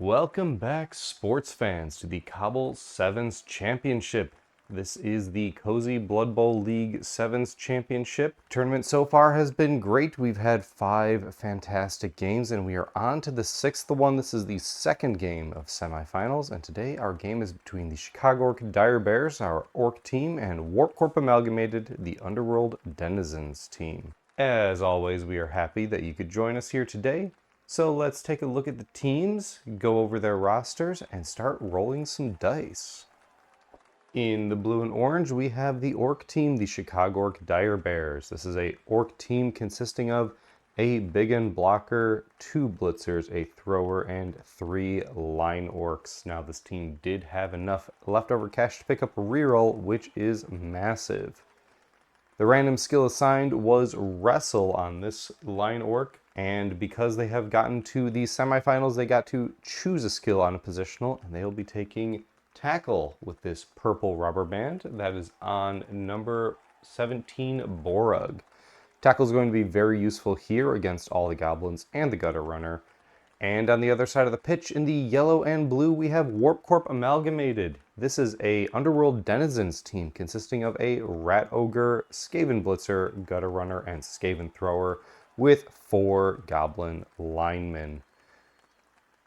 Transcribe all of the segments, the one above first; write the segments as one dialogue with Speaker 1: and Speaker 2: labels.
Speaker 1: Welcome back, sports fans, to the CoBBL Sevens Championship. This is the Cozy Blood Bowl League Sevens Championship. Tournament so far has been great. We've had 5 fantastic games, and we are on to the 6th one. This is the second game of semifinals, and today our game is between the Chicagorc Direbears, our Orc team, and Warpcorp Amalgamated, the Underworld Denizens team. As always, we are happy that you could join us here today. So let's take a look at the teams, go over their rosters, and start rolling some dice. In the blue and orange, we have the Orc team, the Chicagorc Direbears. This is a Orc team consisting of a big end blocker, 2 blitzers, a thrower, and 3 line orcs. Now this team did have enough leftover cash to pick up a reroll, which is massive. The random skill assigned was Wrestle on this line orc, and because they have gotten to the semifinals, they got to choose a skill on a positional, and they will be taking Tackle with this purple rubber band that is on number 17, Borug. Tackle is going to be very useful here against all the goblins and the gutter runner. And on the other side of the pitch, in the yellow and blue, we have Warpcorp Amalgamated. This is a Underworld Denizens team consisting of a Rat Ogre, Skaven Blitzer, Gutter Runner, and Skaven Thrower with 4 Goblin Linemen.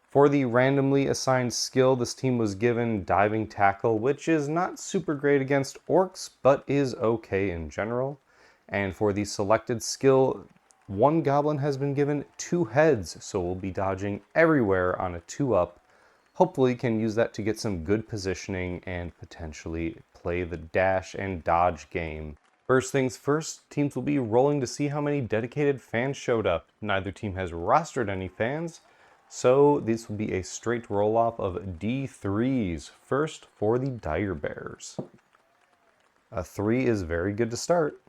Speaker 1: For the randomly assigned skill, this team was given Diving Tackle, which is not super great against Orcs, but is okay in general. And for the selected skill, 1 goblin has been given 2 heads, so we'll be dodging everywhere on a 2-up. Hopefully can use that to get some good positioning and potentially play the dash and dodge game. First things first, teams will be rolling to see how many dedicated fans showed up. Neither team has rostered any fans, so this will be a straight roll-off of D3s. First for the Direbears. A 3 is very good to start.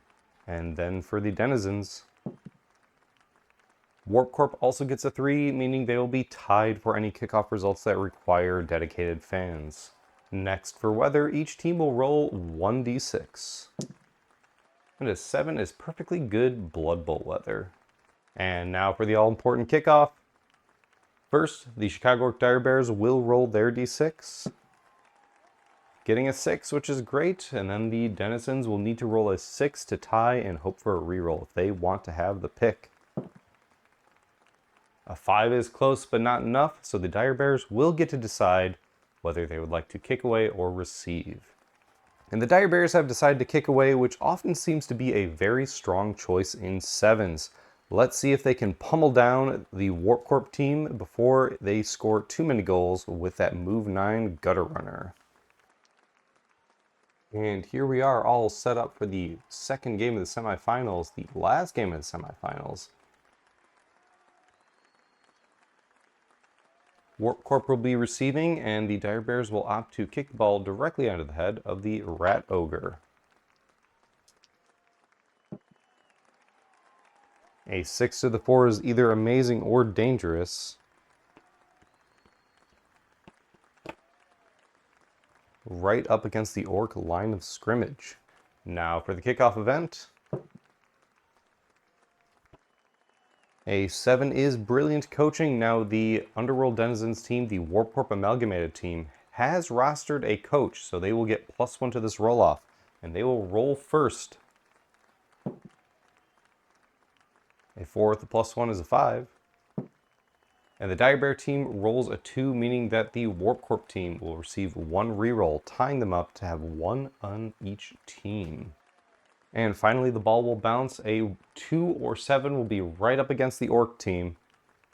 Speaker 1: And then for the Denizens, Warpcorp also gets a 3, meaning they will be tied for any kickoff results that require dedicated fans. Next for weather, each team will roll 1d6. And a 7 is perfectly good Blood Bowl weather. And now for the all-important kickoff. First, the Chicagorc Direbears will roll their d6, getting a 6, which is great, and then the Denizens will need to roll a 6 to tie and hope for a reroll if they want to have the pick. A 5 is close but not enough, so the Direbears will get to decide whether they would like to kick away or receive. And the Direbears have decided to kick away, which often seems to be a very strong choice in sevens. Let's see if they can pummel down the Warpcorp team before they score too many goals with that move 9 gutter runner. And here we are all set up for the second game of the semifinals, the last game of the semifinals. Warpcorp will be receiving, and the Direbears will opt to kick the ball directly onto the head of the Rat Ogre. A 6 to the 4 is either amazing or dangerous. Right up against the Orc line of scrimmage. Now for the kickoff event. A 7 is brilliant coaching. Now the Underworld Denizens team, the Warpcorp Amalgamated team, has rostered a coach, so they will get +1 to this roll-off, and they will roll first. A 4 with the +1 is a 5. And the Direbear team rolls a 2, meaning that the Warpcorp team will receive 1 reroll, tying them up to have 1 on each team. And finally, the ball will bounce. A 2 or 7 will be right up against the Orc team.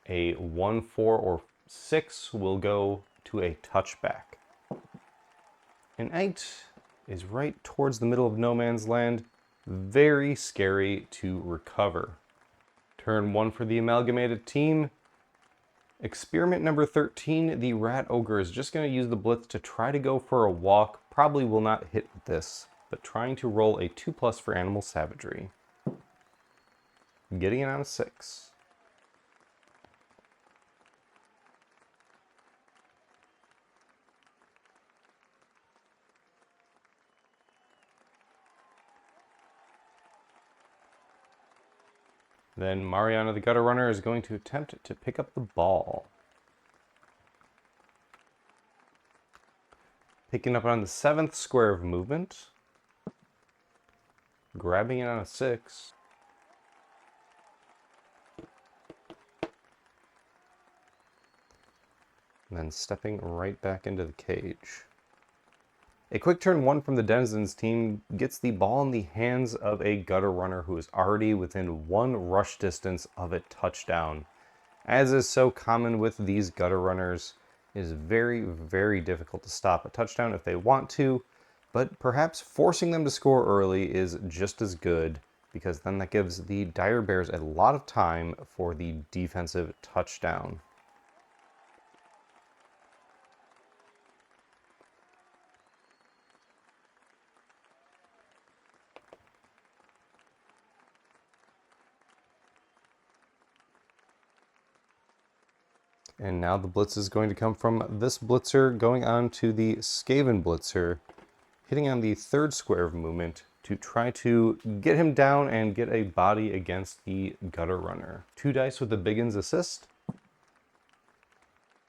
Speaker 1: A 1, 4, or 6 will go to a touchback. An 8 is right towards the middle of no man's land. Very scary to recover. Turn 1 for the Amalgamated team. Experiment number 13, the Rat Ogre is just going to use the blitz to try to go for a walk. Probably will not hit with this, but trying to roll a 2+ for Animal Savagery. Getting it on a 6. Then Mariana the Gutter Runner is going to attempt to pick up the ball. Picking up on the 7th square of movement. Grabbing it on a 6. And then stepping right back into the cage. A quick turn 1 from the Denizens team gets the ball in the hands of a gutter runner who is already within 1 rush distance of a touchdown. As is so common with these gutter runners, it is very, very difficult to stop a touchdown if they want to, but perhaps forcing them to score early is just as good, because then that gives the Direbears a lot of time for the defensive touchdown. And now the blitz is going to come from this blitzer going on to the Skaven blitzer, hitting on the 3rd square of movement to try to get him down and get a body against the gutter runner. 2 dice with the Biggins assist.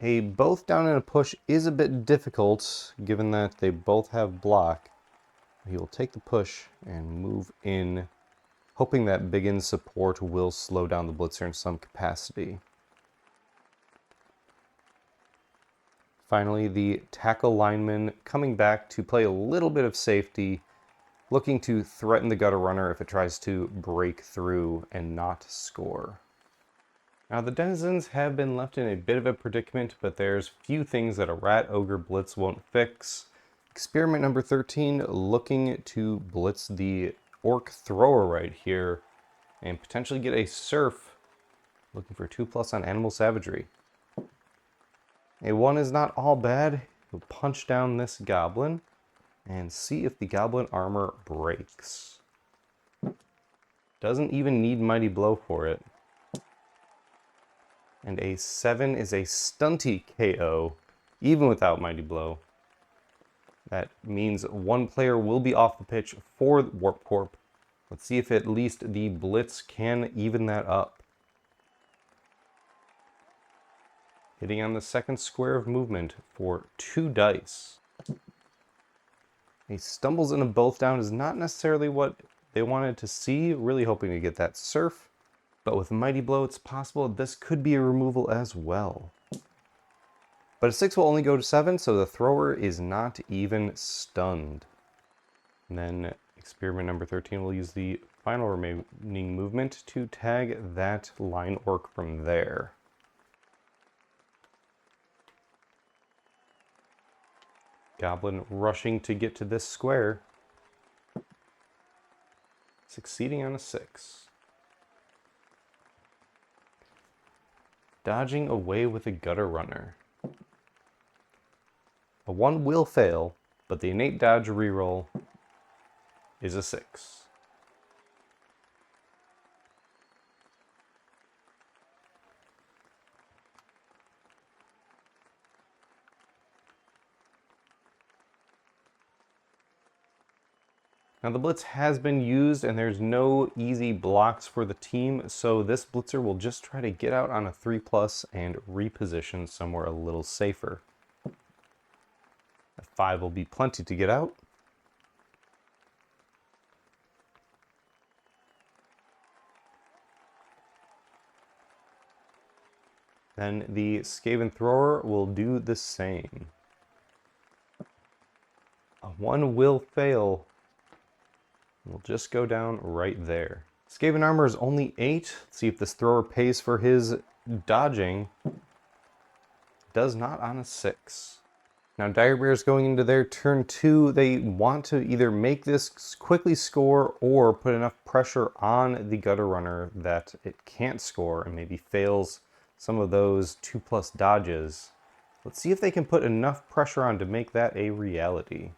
Speaker 1: A both down and a push is a bit difficult given that they both have block. He will take the push and move in, hoping that Biggins support will slow down the blitzer in some capacity. Finally, the tackle lineman coming back to play a little bit of safety, looking to threaten the gutter runner if it tries to break through and not score. Now, the Denizens have been left in a bit of a predicament, but there's few things that a Rat Ogre blitz won't fix. Experiment number 13, looking to blitz the Orc thrower right here and potentially get a Surf, looking for 2+ on Animal Savagery. A 1 is not all bad. We'll punch down this goblin and see if the goblin armor breaks. Doesn't even need Mighty Blow for it. And a 7 is a stunty KO, even without Mighty Blow. That means 1 player will be off the pitch for Warpcorp. Let's see if at least the blitz can even that up. Hitting on the 2nd square of movement for 2 dice. He stumbles into both down is not necessarily what they wanted to see, really hoping to get that Surf. But with Mighty Blow, it's possible this could be a removal as well. But a 6 will only go to 7, so the thrower is not even stunned. And then experiment number 13 will use the final remaining movement to tag that line orc from there. Goblin rushing to get to this square. Succeeding on a 6. Dodging away with a gutter runner. A 1 will fail, but the innate dodge reroll is a 6. Now the blitz has been used and there's no easy blocks for the team, so this blitzer will just try to get out on a 3+ and reposition somewhere a little safer. A 5 will be plenty to get out. Then the Skaven thrower will do the same. A 1 will fail. We'll just go down right there. Skaven armor is only 8. Let's see if this thrower pays for his dodging. Does not on a 6. Now Direbears going into their turn 2, they want to either make this quickly score or put enough pressure on the gutter runner that it can't score and maybe fails some of those 2+ dodges. Let's see if they can put enough pressure on to make that a reality.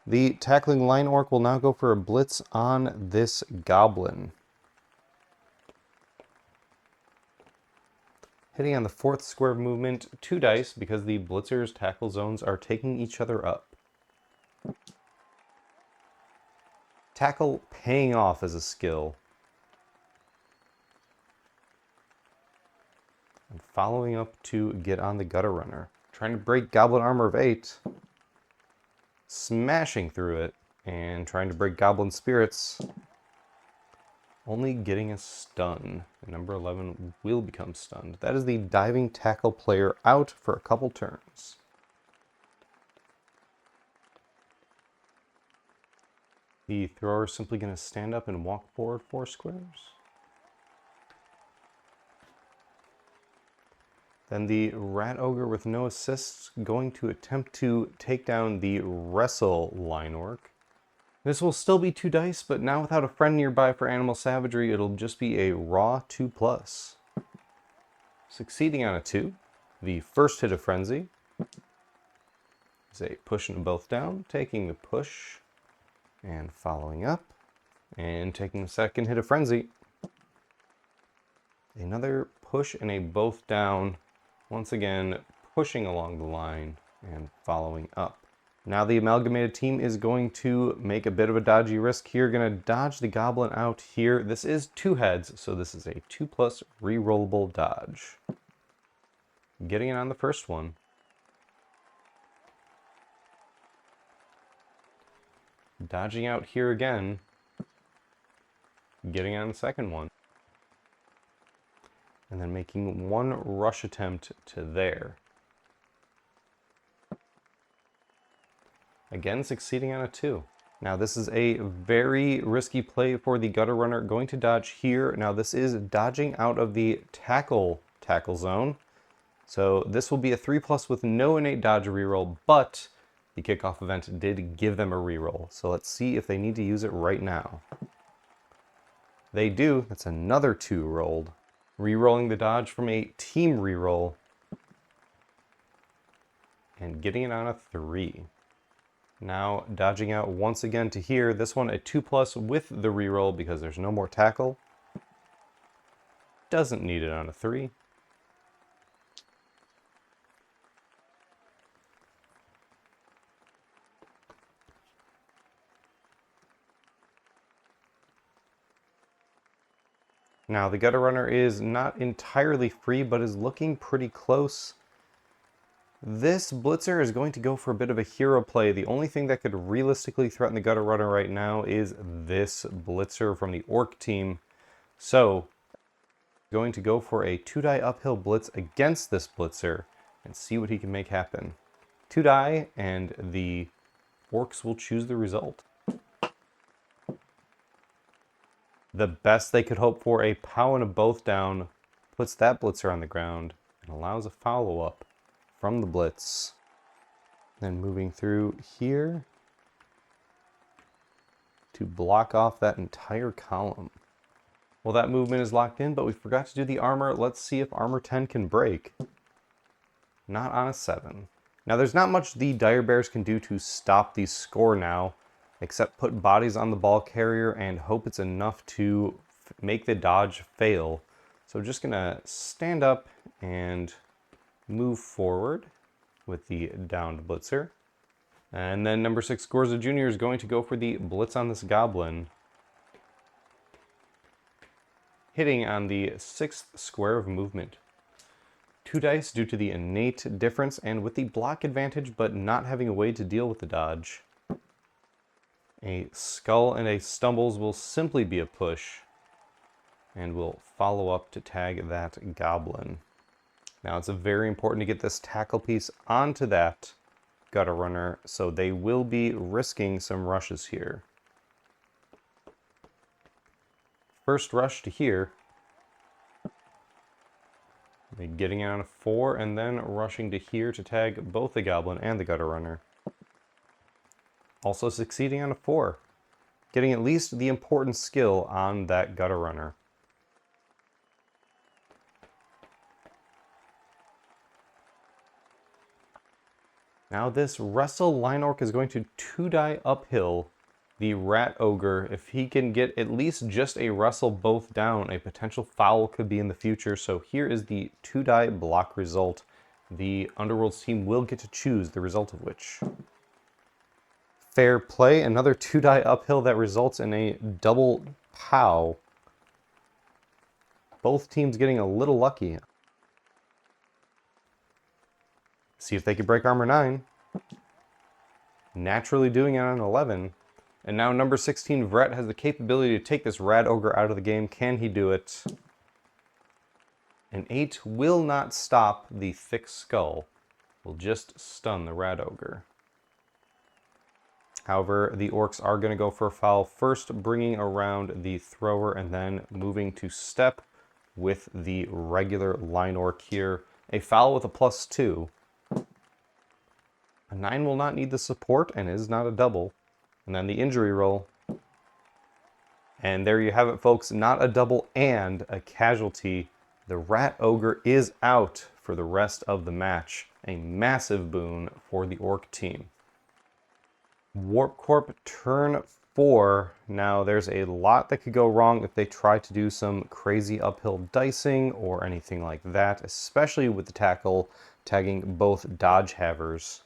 Speaker 1: The tackling line orc will now go for a blitz on this goblin. Hitting on the 4th square of movement, 2 dice because the blitzer's tackle zones are taking each other up. Tackle paying off as a skill. And following up to get on the Gutter Runner. Trying to break Goblin Armor of 8. Smashing through it. And trying to break Goblin Spirits. Only getting a stun. And number 11 will become stunned. That is the diving tackle player out for a couple turns. The thrower is simply going to stand up and walk forward 4 squares. Then the Rat Ogre with no assists going to attempt to take down the Wrestle Line Orc. This will still be 2 dice, but now without a friend nearby for Animal Savagery, it'll just be a raw 2+. Succeeding on a 2, the first hit of Frenzy is a push and both down, taking the push and following up, and taking the second hit of Frenzy. Another push and a both down, once again pushing along the line and following up. Now the Amalgamated team is going to make a bit of a dodgy risk here. Going to dodge the Goblin out here. This is 2 heads, so this is a 2+ rerollable dodge. Getting it on the first one. Dodging out here again. Getting on the second one. And then making 1 rush attempt to there. Again, succeeding on a 2. Now this is a very risky play for the Gutter Runner. Going to dodge here. Now this is dodging out of the tackle zone. So this will be a 3+ with no innate dodge reroll, but the kickoff event did give them a reroll. So let's see if they need to use it right now. They do. That's another 2 rolled. Rerolling the dodge from a team reroll. And getting it on a 3. Now dodging out once again to here. This one a 2+ with the reroll because there's no more tackle. Doesn't need it on a 3. Now the Gutter Runner is not entirely free, but is looking pretty close. This Blitzer is going to go for a bit of a hero play. The only thing that could realistically threaten the Gutter Runner right now is this Blitzer from the Orc team. So, going to go for a 2-die uphill blitz against this Blitzer and see what he can make happen. 2 die, and the Orcs will choose the result. The best they could hope for, a POW and a both down, puts that Blitzer on the ground and allows a follow-up from the blitz. Then moving through here to block off that entire column. Well, that movement is locked in, but we forgot to do the armor. Let's see if armor 10 can break. Not on a 7. Now there's not much the Direbears can do to stop the score now, except put bodies on the ball carrier and hope it's enough to make the dodge fail. So just gonna stand up and move forward with the downed Blitzer. And then number 6 Gorza Jr. is going to go for the blitz on this Goblin. Hitting on the 6th square of movement. 2 dice due to the innate difference and with the block advantage, but not having a way to deal with the dodge. A skull and a stumbles will simply be a push, and will follow up to tag that Goblin. Now it's very important to get this tackle piece onto that Gutter Runner, so they will be risking some rushes here. First rush to here. Getting it on a 4 and then rushing to here to tag both the Goblin and the Gutter Runner. Also succeeding on a 4. Getting at least the important skill on that Gutter Runner. Now this Wrestle Line Orc is going to 2-die uphill the Rat Ogre. If he can get at least just a Wrestle both down, a potential foul could be in the future. So here is the 2-die block result. The Underworld's team will get to choose the result of which. Fair play. Another 2-die uphill that results in a double pow. Both teams getting a little lucky. See if they can break armor 9. Naturally doing it on 11. And now number 16, Vret, has the capability to take this Rad Ogre out of the game. Can he do it? An 8 will not stop the thick skull. Will just stun the Rad Ogre. However, the Orcs are going to go for a foul, first bringing around the thrower and then moving to step with the regular line Orc here. A foul with a +2. A 9 will not need the support and is not a double. And then the injury roll. And there you have it, folks. Not a double and a casualty. The Rat Ogre is out for the rest of the match. A massive boon for the Orc team. Warpcorp turn 4. Now there's a lot that could go wrong if they try to do some crazy uphill dicing or anything like that, especially with the tackle tagging both dodge havers.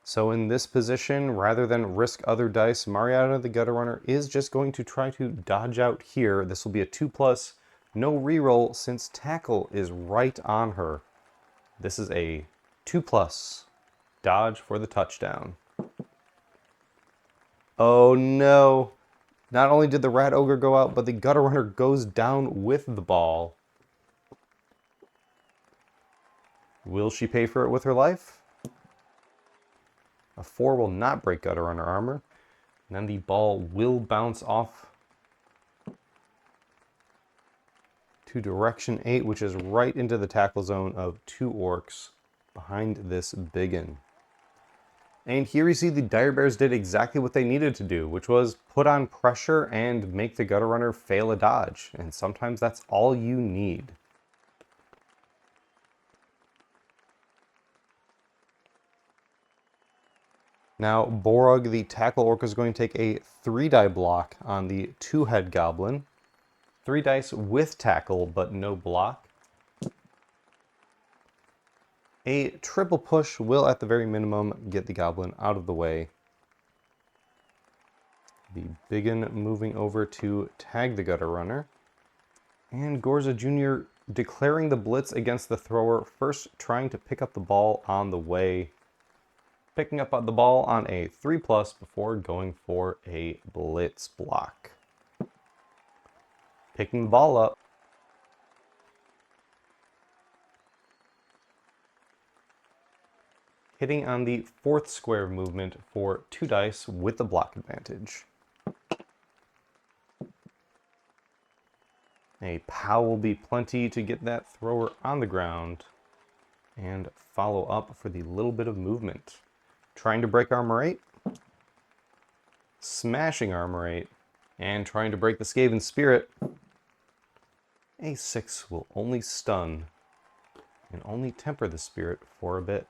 Speaker 1: So in this position, rather than risk other dice, Mariana the Gutter Runner is just going to try to dodge out here. This will be a 2+, no reroll since tackle is right on her. This is a 2+, dodge for the touchdown. Oh no! Not only did the Rat Ogre go out, but the Gutter Runner goes down with the ball. Will she pay for it with her life? A 4 will not break Gutter Runner armor. And then the ball will bounce off to direction 8, which is right into the tackle zone of 2 Orcs behind this biggin. And here you see the Direbears did exactly what they needed to do, which was put on pressure and make the Gutter Runner fail a dodge. And sometimes that's all you need. Now, Borog, the tackle orc, is going to take a 3-die block on the 2-head goblin. 3 dice with tackle, but no block. A triple push will, at the very minimum, get the goblin out of the way. The biggin moving over to tag the Gutter Runner. And Gorza Jr. declaring the blitz against the thrower, first trying to pick up the ball on the way. Picking up the ball on a 3+ before going for a blitz block. Picking the ball up. Hitting on the 4th square movement for 2 dice with the block advantage. A POW will be plenty to get that thrower on the ground and follow up for the little bit of movement. Trying to break armor 8, smashing armor 8, and trying to break the Skaven Spirit. A 6 will only stun and only temper the Spirit for a bit.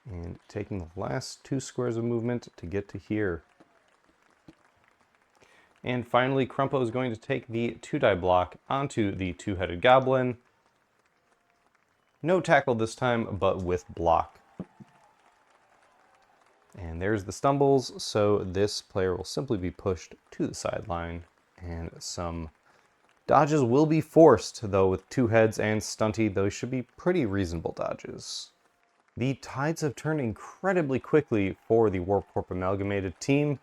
Speaker 1: And taking the last 2 squares of movement to get to here. And finally, Crumpo is going to take the 2-die block onto the 2-headed goblin. No tackle this time, but with block. And there's the stumbles, so this player will simply be pushed to the sideline. And some dodges will be forced, though with 2 heads and stunty, those should be pretty reasonable dodges. The tides have turned incredibly quickly for the Warpcorp Amalgamated team,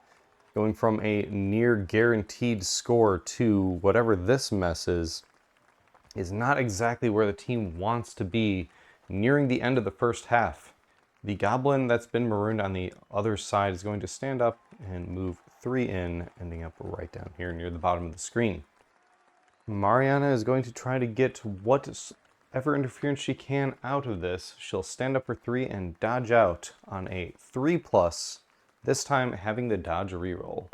Speaker 1: going from a near guaranteed score to whatever this mess is not exactly where the team wants to be nearing the end of the first half. The goblin that's been marooned on the other side is going to stand up and move 3 in, ending up right down here near the bottom of the screen. Mariana is going to try to get whatever interference she can out of this. She'll stand up for 3 and dodge out on a 3+, this time having the dodge reroll.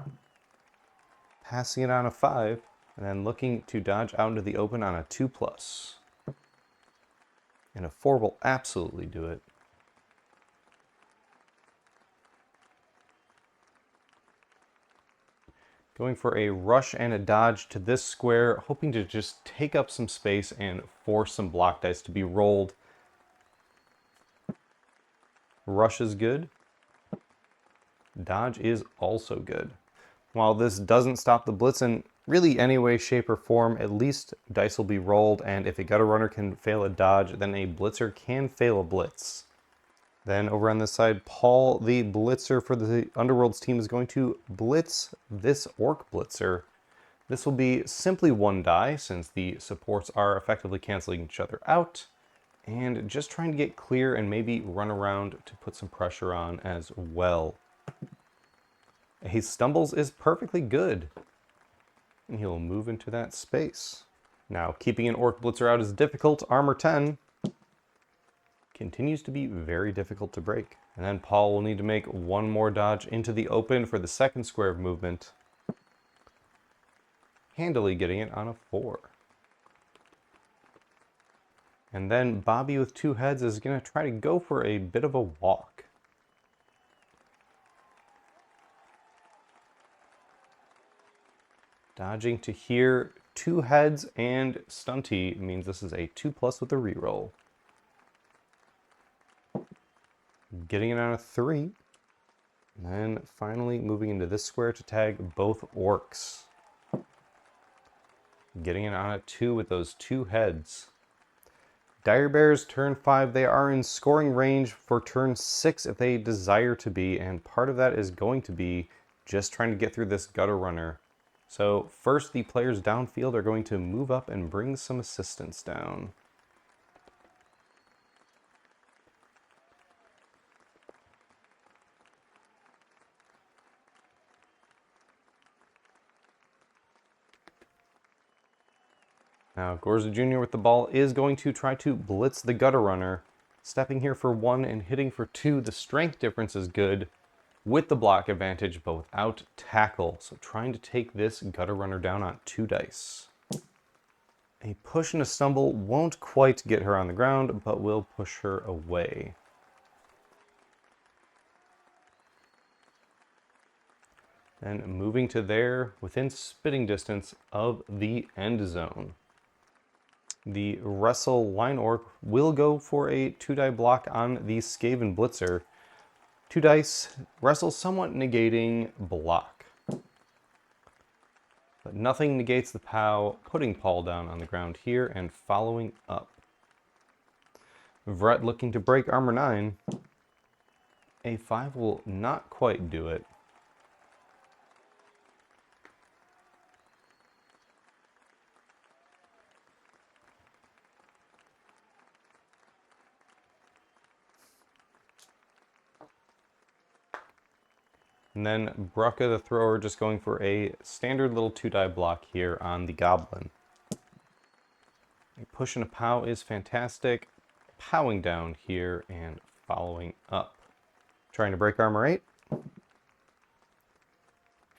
Speaker 1: Passing it on a 5, and then looking to dodge out into the open on a 2+. And a 4 will absolutely do it. Going for a rush and a dodge to this square, hoping to just take up some space and force some block dice to be rolled. Rush is good. Dodge is also good. While this doesn't stop the blitz in really any way, shape, or form, at least dice will be rolled, and if a gutter runner can fail a dodge, then a blitzer can fail a blitz. Then over on this side, Paul, the blitzer for the Underworld's team, is going to blitz this Orc blitzer. This will be simply one die, since the supports are effectively canceling each other out, and just trying to get clear and maybe run around to put some pressure on as well. He stumbles is perfectly good, and he'll move into that space. Now, keeping an Orc blitzer out is difficult. Armor 10 continues to be very difficult to break. And then Paul will need to make one more dodge into the open for the second square of movement, handily getting it on a 4. And then Bobby with 2 heads is going to try to go for a bit of a walk. Dodging to here, 2 heads and stunty means this is a 2+ with a reroll. Getting it on a 3. And then finally moving into this square to tag both orcs. Getting it on a 2 with those 2 heads. Direbears, turn 5, they are in scoring range for turn 6 if they desire to be, and part of that is going to be just trying to get through this gutter runner. So first, the players downfield are going to move up and bring some assistance down. Now, Gorza Jr. with the ball is going to try to blitz the gutter runner. Stepping here for 1 and hitting for 2. The strength difference is good with the block advantage, but without tackle. So trying to take this gutter runner down on 2 dice. A push and a stumble won't quite get her on the ground, but will push her away. Then moving to there, within spitting distance of the end zone. The Wrestle Line Orc will go for a 2-die block on the Skaven Blitzer. 2 dice, Wrestle somewhat negating block. But nothing negates the POW, putting Paul down on the ground here and following up. Vret looking to break armor 9. A 5 will not quite do it. And then Brucka the thrower just going for a standard little 2-die block here on the Goblin. A push and a POW is fantastic. Powing down here and following up. Trying to break armor 8.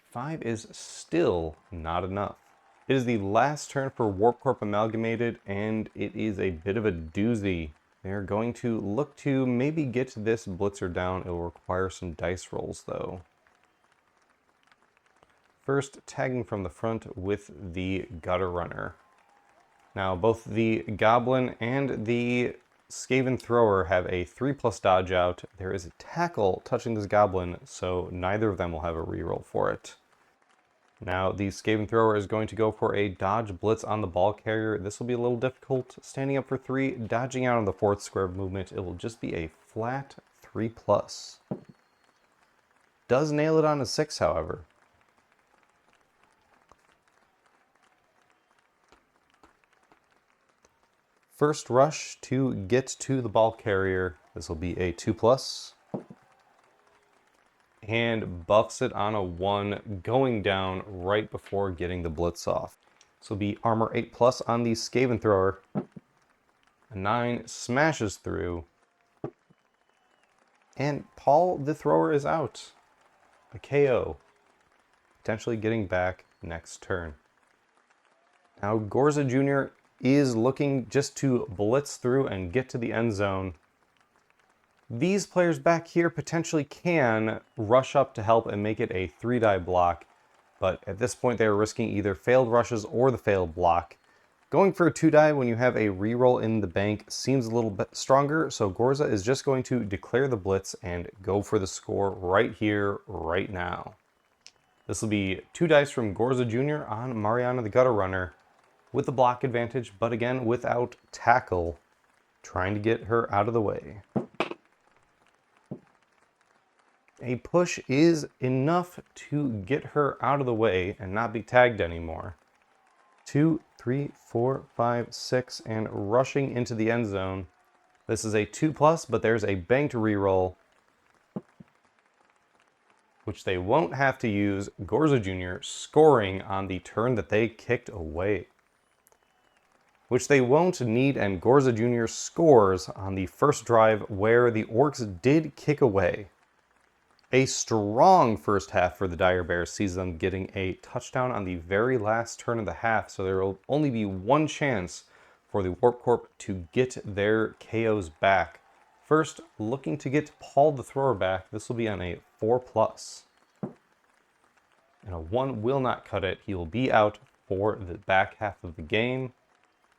Speaker 1: 5 is still not enough. It is the last turn for Warpcorp Amalgamated, and it is a bit of a doozy. They're going to look to maybe get this blitzer down. It will require some dice rolls though. First, tagging from the front with the gutter runner. Now, both the Goblin and the Skaven Thrower have a 3+ dodge out. There is a tackle touching this Goblin, so neither of them will have a reroll for it. Now, the Skaven Thrower is going to go for a dodge blitz on the ball carrier. This will be a little difficult. Standing up for 3, dodging out on the 4th square of movement. It will just be a flat 3+. Does nail it on a 6, however. First rush to get to the ball carrier. This will be a 2+. And buffs it on a 1, going down right before getting the blitz off. This will be armor 8+ on the Skaven Thrower. A 9 smashes through. And Paul the Thrower is out. A KO. Potentially getting back next turn. Now Gorza Jr. is looking just to blitz through and get to the end zone. These players back here potentially can rush up to help and make it a 3-die block, but at this point they are risking either failed rushes or the failed block. Going for a 2-die when you have a reroll in the bank seems a little bit stronger, so Gorza is just going to declare the blitz and go for the score right here, right now. This will be 2 dice from Gorza Jr. on Mariana the Gutter Runner with the block advantage, but again without tackle, trying to get her out of the way. A push is enough to get her out of the way and not be tagged anymore. 2, 3, 4, 5, 6, and rushing into the end zone. This is a 2+, but there's a banked reroll, which they won't have to use. Gorza Jr. scoring on the turn that they kicked away, which they won't need, and Gorza Jr. scores on the first drive where the Orcs did kick away. A strong first half for the Direbears sees them getting a touchdown on the very last turn of the half, so there will only be one chance for the Warpcorp to get their KOs back. First, looking to get Paul the Thrower back. This will be on a 4+. And a 1 will not cut it. He will be out for the back half of the game.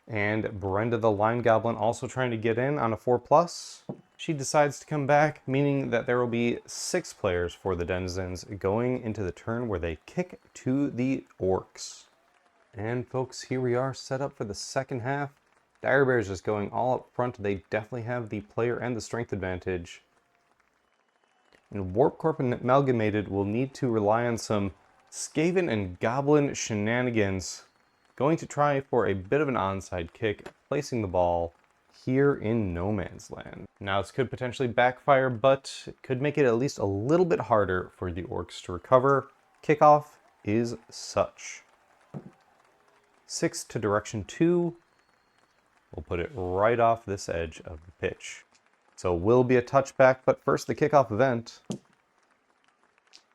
Speaker 1: And Brenda the Line Goblin also trying to get in on a 4+. She decides to come back, meaning that there will be 6 players for the Denizens going into the turn where they kick to the Orcs. And folks, here we are set up for the second half. Direbears just going all up front. They definitely have the player and the strength advantage. And Warpcorp Amalgamated will need to rely on some Skaven and Goblin shenanigans. Going to try for a bit of an onside kick, placing the ball here in no man's land. Now this could potentially backfire, but it could make it at least a little bit harder for the Orcs to recover. Kickoff is such. 6 to direction 2. We'll put it right off this edge of the pitch. So it will be a touchback, but first the kickoff event.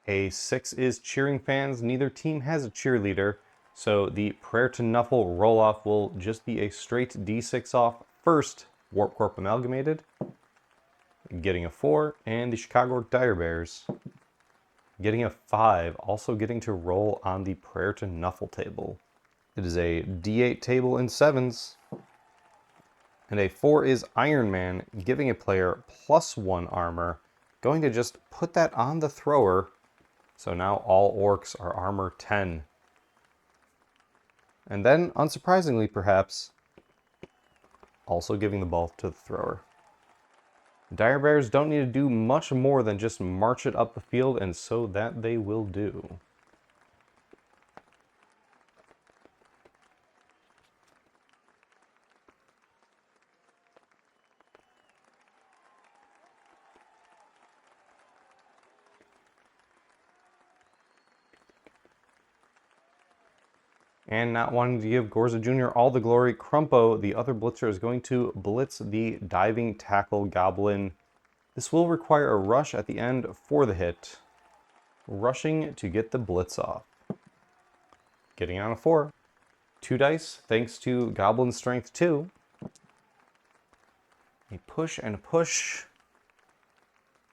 Speaker 1: A 6 is cheering fans. Neither team has a cheerleader, so the prayer to Nuffle roll-off will just be a straight D6 off. First, Warpcorp Amalgamated, getting a 4, and the Chicagorc Direbears getting a 5, also getting to roll on the prayer to Nuffle table. It is a D8 table in 7s, and a 4 is Iron Man, giving a player +1 armor, going to just put that on the thrower, so now all Orcs are armor 10. And then, unsurprisingly perhaps, also giving the ball to the thrower. Direbears don't need to do much more than just march it up the field, and so that they will do. And not wanting to give Gorza Jr. all the glory, Crumpo, the other blitzer, is going to blitz the diving tackle goblin. This will require a rush at the end for the hit. Rushing to get the blitz off. Getting on a 4. 2 dice, thanks to Goblin Strength 2. A push and a push.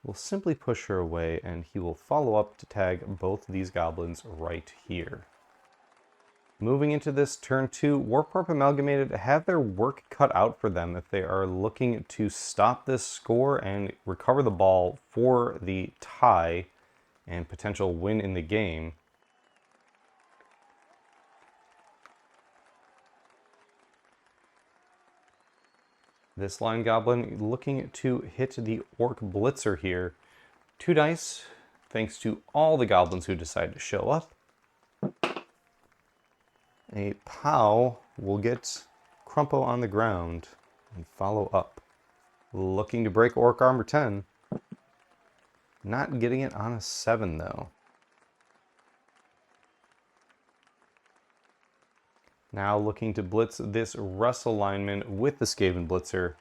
Speaker 1: We'll simply push her away, and he will follow up to tag both of these goblins right here. Moving into this turn 2, Warpcorp Amalgamated have their work cut out for them if they are looking to stop this score and recover the ball for the tie and potential win in the game. This Line Goblin looking to hit the Orc Blitzer here. 2 dice, thanks to all the goblins who decide to show up. A POW will get Crumpo on the ground and follow up. Looking to break Orc Armor 10. Not getting it on a 7 though. Now looking to blitz this Wrestle lineman with the Skaven Blitzer.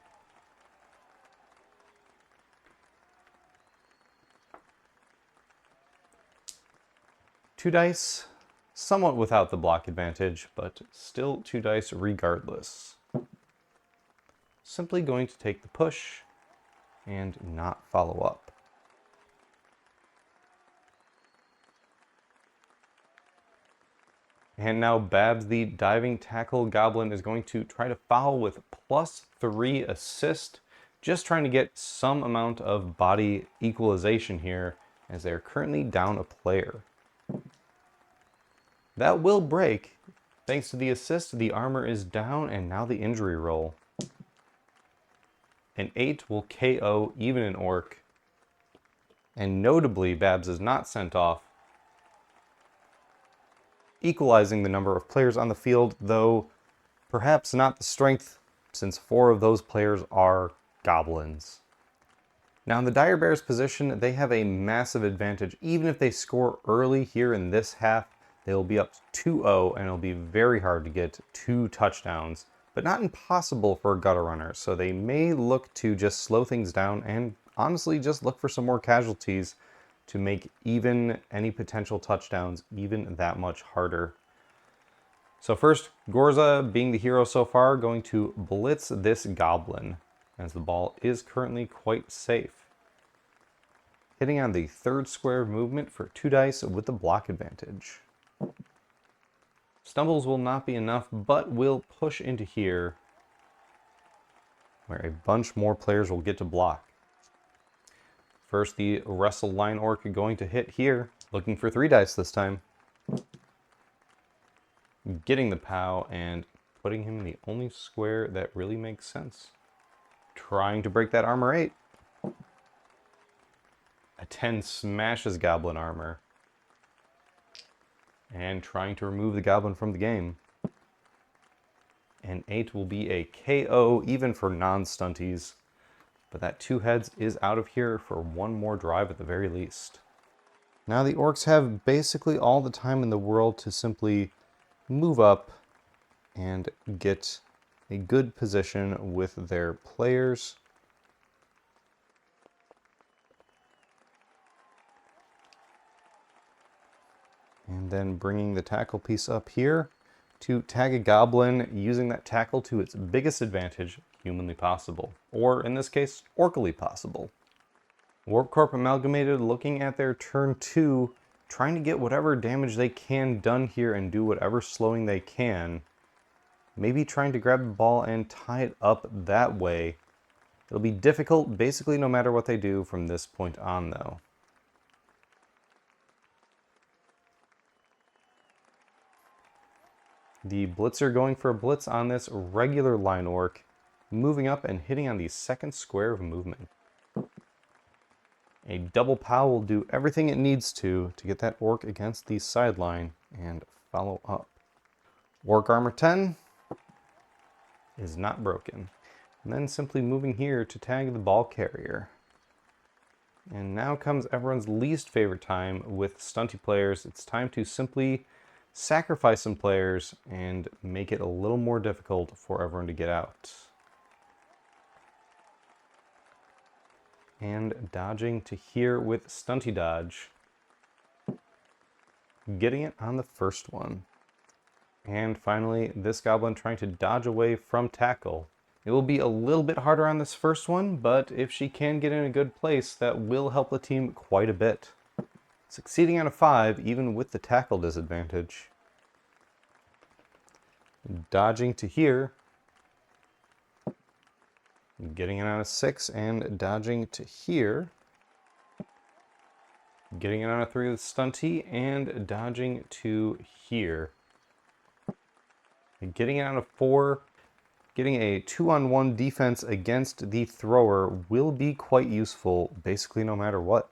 Speaker 1: Two dice. Somewhat without the block advantage, but still 2 dice regardless. Simply going to take the push and not follow up. And now Babs, the diving tackle goblin, is going to try to foul with +3 assist, just trying to get some amount of body equalization here, as they're currently down a player. That will break. Thanks to the assist, the armor is down, and now the injury roll. An 8 will KO even an orc. And notably, Babs is not sent off, equalizing the number of players on the field, though perhaps not the strength, since 4 of those players are goblins. Now in the Direbears position, they have a massive advantage. Even if they score early here in this half, they'll be up 2-0, and it'll be very hard to get 2 touchdowns, but not impossible for a gutter runner. So they may look to just slow things down and honestly just look for some more casualties to make even any potential touchdowns even that much harder. So first, Gorza, being the hero so far, going to blitz this goblin, as the ball is currently quite safe. Hitting on the 3rd square of movement for 2 dice with the block advantage. Stumbles will not be enough, but will push into here, where a bunch more players will get to block. First, the Wrestle Line Orc going to hit here, looking for 3 dice this time. Getting the POW and putting him in the only square that really makes sense. Trying to break that armor 8. A 10 smashes goblin armor. And trying to remove the goblin from the game. An 8 will be a KO even for non-stunties. But that 2 heads is out of here for 1 more drive at the very least. Now the orcs have basically all the time in the world to simply move up and get a good position with their players. And then bringing the tackle piece up here to tag a goblin, using that tackle to its biggest advantage humanly possible. Or in this case, orcally possible. Warpcorp Amalgamated looking at their turn 2, trying to get whatever damage they can done here and do whatever slowing they can. Maybe trying to grab the ball and tie it up that way. It'll be difficult basically no matter what they do from this point on though. The Blitzer going for a blitz on this regular line orc, moving up and hitting on the 2nd square of movement. A double POW will do everything it needs to get that orc against the sideline and follow up. Orc armor 10 is not broken. And then simply moving here to tag the ball carrier. And now comes everyone's least favorite time with stunty players. It's time to simply sacrifice some players and make it a little more difficult for everyone to get out. And dodging to here with stunty dodge. Getting it on the first one. And finally, this goblin trying to dodge away from tackle. It will be a little bit harder on this first one, but if she can get in a good place, that will help the team quite a bit. Succeeding on a 5, even with the tackle disadvantage. Dodging to here. Getting it on a 6 and dodging to here. Getting it on a 3 with stunty and dodging to here. Getting it on a 4. Getting a 2-on-1 defense against the thrower will be quite useful basically no matter what.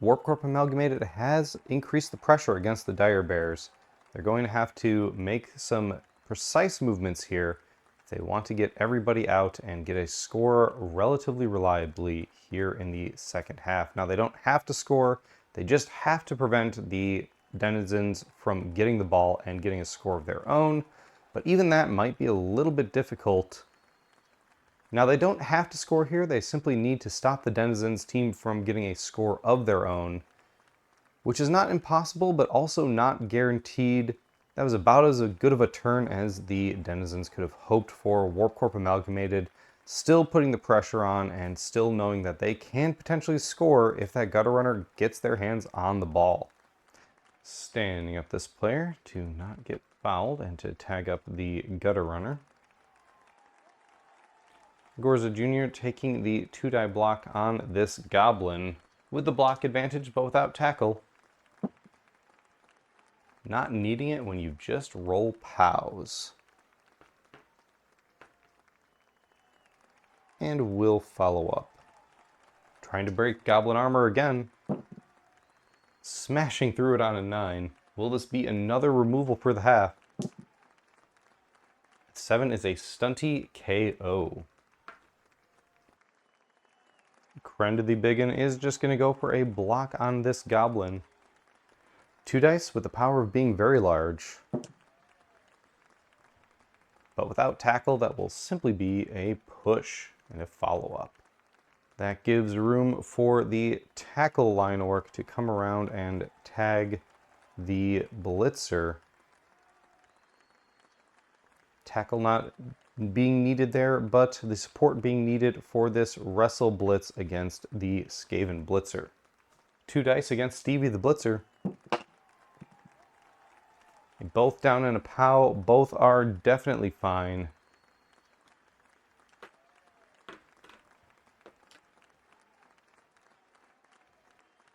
Speaker 1: Warpcorp Amalgamated has increased the pressure against the Direbears. They're going to have to make some precise movements here if they want to get everybody out and get a score relatively reliably here in the second half. Now they don't have to score, they just have to prevent the Denizens from getting the ball and getting a score of their own, but even that might be a little bit difficult. Now they don't have to score here, they simply need to stop the Denizens team from getting a score of their own, which is not impossible, but also not guaranteed. That was about as good of a turn as the Denizens could have hoped for. Warpcorp Amalgamated still putting the pressure on and still knowing that they can potentially score if that gutter runner gets their hands on the ball. Standing up this player to not get fouled and to tag up the gutter runner. Gorza Jr. taking the 2-die block on this goblin with the block advantage but without tackle. Not needing it when you just roll POWs. And will follow up. Trying to break goblin armor again. Smashing through it on a 9. Will this be another removal for the half? 7 is a stunty KO. Kren to the Biggin is just going to go for a block on this goblin. 2 dice with the power of being very large. But without tackle, that will simply be a push and a follow-up. That gives room for the tackle line orc to come around and tag the blitzer. Tackle not being needed there, but the support being needed for this wrestle blitz against the Skaven blitzer. 2 dice against Stevie the blitzer. Both down in a POW, both are definitely fine.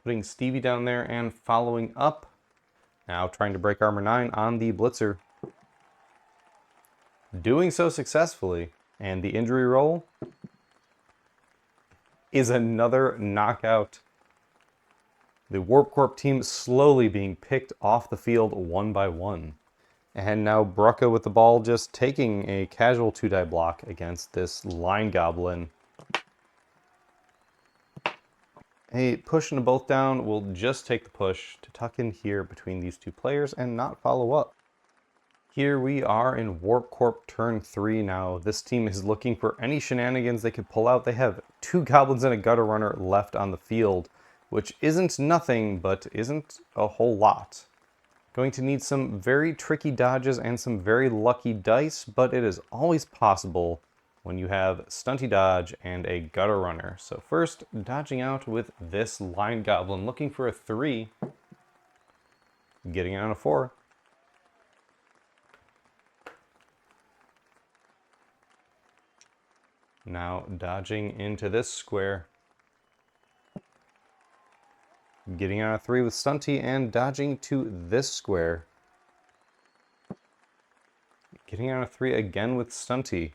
Speaker 1: Putting Stevie down there and following up. Now trying to break armor 9 on the blitzer. Doing so successfully. And the injury roll is another knockout. The Warpcorp team slowly being picked off the field one by one. And now Brucka with the ball just taking a casual 2-die block against this line goblin. A push into both down will just take the push to tuck in here between these 2 players and not follow up. Here we are in Warpcorp turn 3 now. This team is looking for any shenanigans they could pull out. They have 2 goblins and a gutter runner left on the field, which isn't nothing, but isn't a whole lot. Going to need some very tricky dodges and some very lucky dice, but it is always possible when you have stunty dodge and a gutter runner. So first, dodging out with this line goblin, looking for a 3, getting on a 4. Now dodging into this square, getting on a 3 with stunty and dodging to this square, getting on a 3 again with stunty.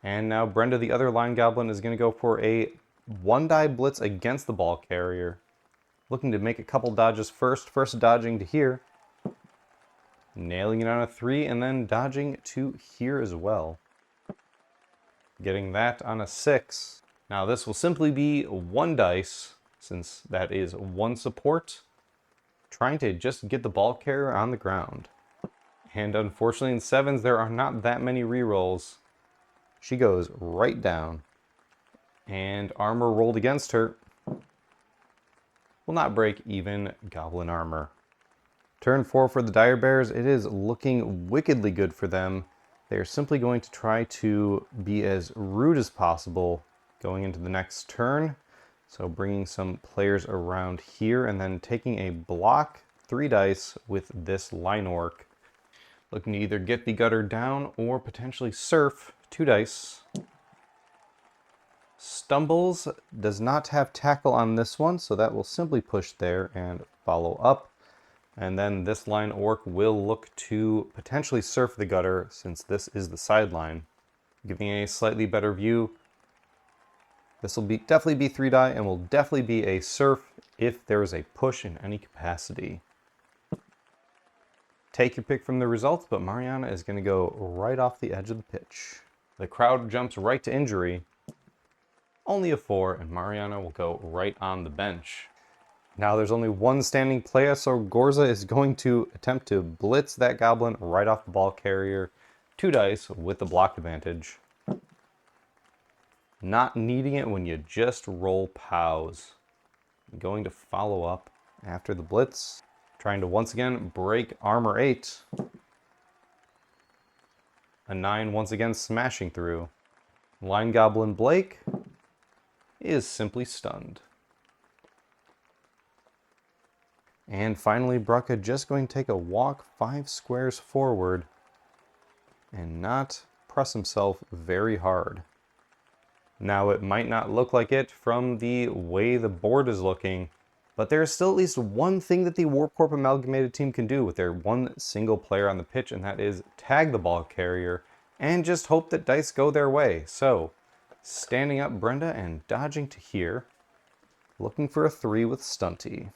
Speaker 1: And now Brenda, the other line goblin, is going to go for a 1-die blitz against the ball carrier. Looking to make a couple dodges first. First dodging to here. Nailing it on a 3 and then dodging to here as well. Getting that on a 6. Now this will simply be 1 dice, since that is 1 support. Trying to just get the ball carrier on the ground. And unfortunately in 7s there are not that many rerolls. She goes right down. And armor rolled against her will not break even goblin armor. Turn 4 for the Direbears. It is looking wickedly good for them. They are simply going to try to be as rude as possible going into the next turn. So bringing some players around here and then taking a block, 3 dice with this line orc. Looking to either get the gutter down or potentially surf, 2 dice. Stumbles does not have tackle on this one, so that will simply push there and follow up. And then this line orc will look to potentially surf the gutter since this is the sideline. Giving a slightly better view. This will definitely be 3-die and will definitely be a surf if there is a push in any capacity. Take your pick from the results, but Mariana is going to go right off the edge of the pitch. The crowd jumps right to injury. Only a 4, and Mariana will go right on the bench. Now there's only 1 standing player, so Gorza is going to attempt to blitz that goblin right off the ball carrier. 2 dice with the block advantage. Not needing it when you just roll POWs. Going to follow up after the blitz. Trying to once again break armor 8. A 9 once again smashing through. Line Goblin Blake is simply stunned. And finally, Brucka just going to take a walk 5 squares forward and not press himself very hard. Now, it might not look like it from the way the board is looking, but there's still at least one thing that the Warpcorp Amalgamated team can do with their one single player on the pitch, and that is tag the ball carrier and just hope that dice go their way. So, standing up Brenda and dodging to here, looking for a 3 with Stunty.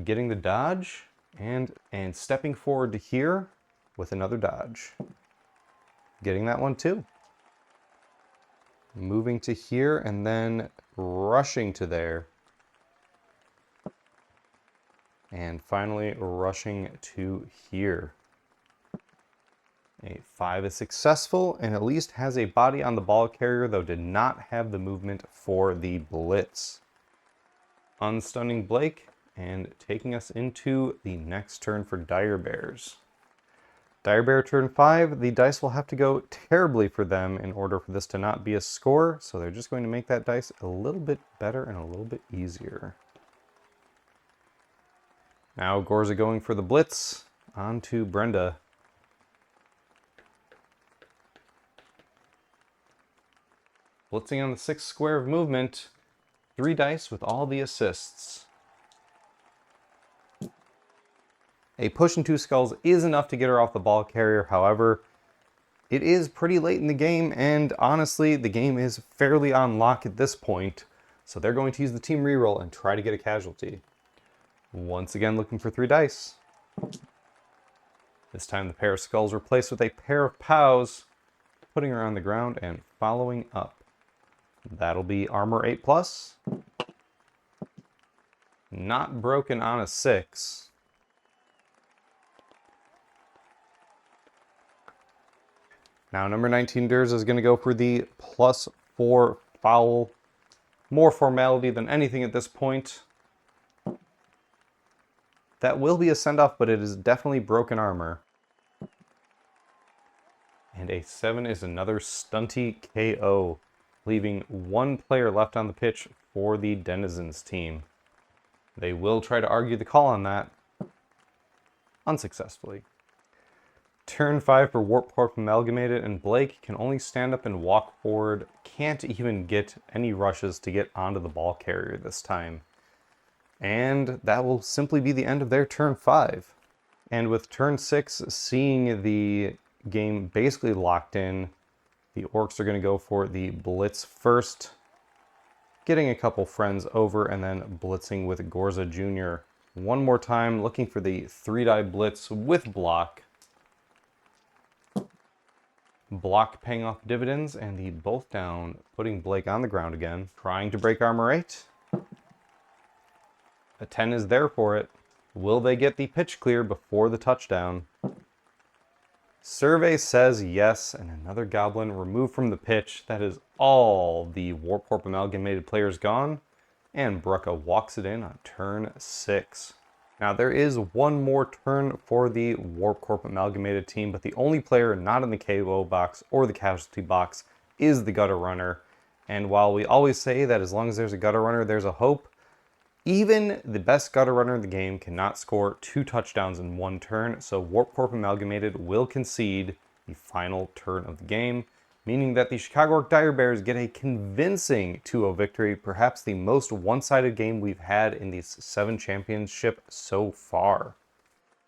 Speaker 1: Getting the dodge and stepping forward to here with another dodge. Getting that one too. Moving to here and then rushing to there. And finally rushing to here. A 5 is successful and at least has a body on the ball carrier, though did not have the movement for the blitz. Unstunning Blake and taking us into the next turn for Direbears. Direbear turn 5, the dice will have to go terribly for them in order for this to not be a score, so they're just going to make that dice a little bit better and a little bit easier. Now Gorza going for the blitz, on to Brenda. Blitzing on the 6th square of movement, 3 dice with all the assists. A push and 2 skulls is enough to get her off the ball carrier. However, it is pretty late in the game, and honestly, the game is fairly on lock at this point. So they're going to use the team reroll and try to get a casualty. Once again, looking for 3 dice. This time the pair of skulls replaced with a pair of pows, putting her on the ground and following up. That'll be armor 8+. Not broken on a 6. Now number 19 Durs is going to go for the +4 foul. More formality than anything at this point. That will be a send-off, but it is definitely broken armor. And a 7 is another stunty KO, leaving 1 player left on the pitch for the Denizens team. They will try to argue the call on that, unsuccessfully. Turn 5 for Warpcorp Amalgamated, and Blake can only stand up and walk forward, can't even get any rushes to get onto the ball carrier this time. And that will simply be the end of their turn 5. And with turn 6 seeing the game basically locked in, the Orcs are going to go for the blitz first, getting a couple friends over and then blitzing with Gorza Jr. one more time, looking for the 3-die blitz with block. Block paying off dividends, and the both down, putting Blake on the ground again, trying to break armor 8. A 10 is there for it. Will they get the pitch clear before the touchdown? Survey says yes, and another goblin removed from the pitch. That is all the Warpcorp Amalgamated players gone, and Brucka walks it in on turn 6. Now there is one more turn for the Warpcorp Amalgamated team, but the only player not in the KO box or the casualty box is the gutter runner. And while we always say that as long as there's a gutter runner, there's a hope, even the best gutter runner in the game cannot score 2 touchdowns in 1 turn, so Warpcorp Amalgamated will concede the final turn of the game, meaning that the Chicagorc Direbears get a convincing 2-0 victory, perhaps the most one-sided game we've had in these 7 championship so far.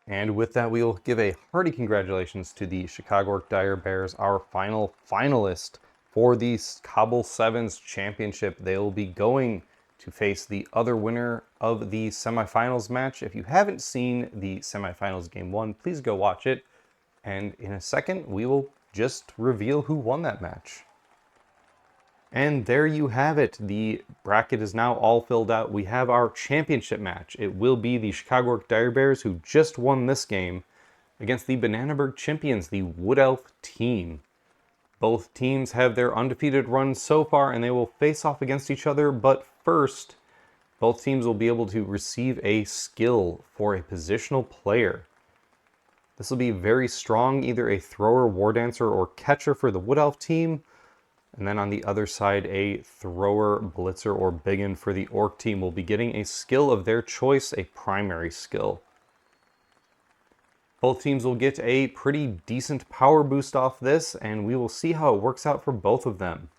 Speaker 1: And with that, we will give a hearty congratulations to the Chicagorc Direbears, our final finalist for the CoBBL 7's championship. They will be going to face the other winner of the semifinals match. If you haven't seen the semifinals game 1, please go watch it. And in a second, we will just reveal who won that match. And there you have it. The bracket is now all filled out. We have our championship match. It will be the Chicagorc Direbears, who just won this game, against the Bananaberg champions, the Wood Elf team. Both teams have their undefeated run so far, and they will face off against each other. But first, both teams will be able to receive a skill for a positional player. This will be very strong, either a thrower, war dancer, or catcher for the Wood Elf team, And then on the other side, a thrower, blitzer, or biggin for the orc team will be getting a skill of their choice, a primary skill. Both teams will get a pretty decent power boost off this, and we will see how it works out for both of them.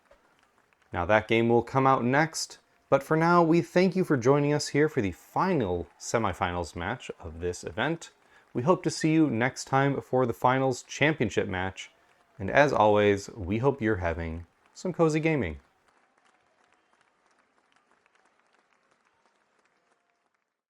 Speaker 1: Now that game will come out next, but for now we thank you for joining us here for the final semifinals match of this event. We hope to see you next time for the finals championship match, and as always, we hope you're having some cozy gaming.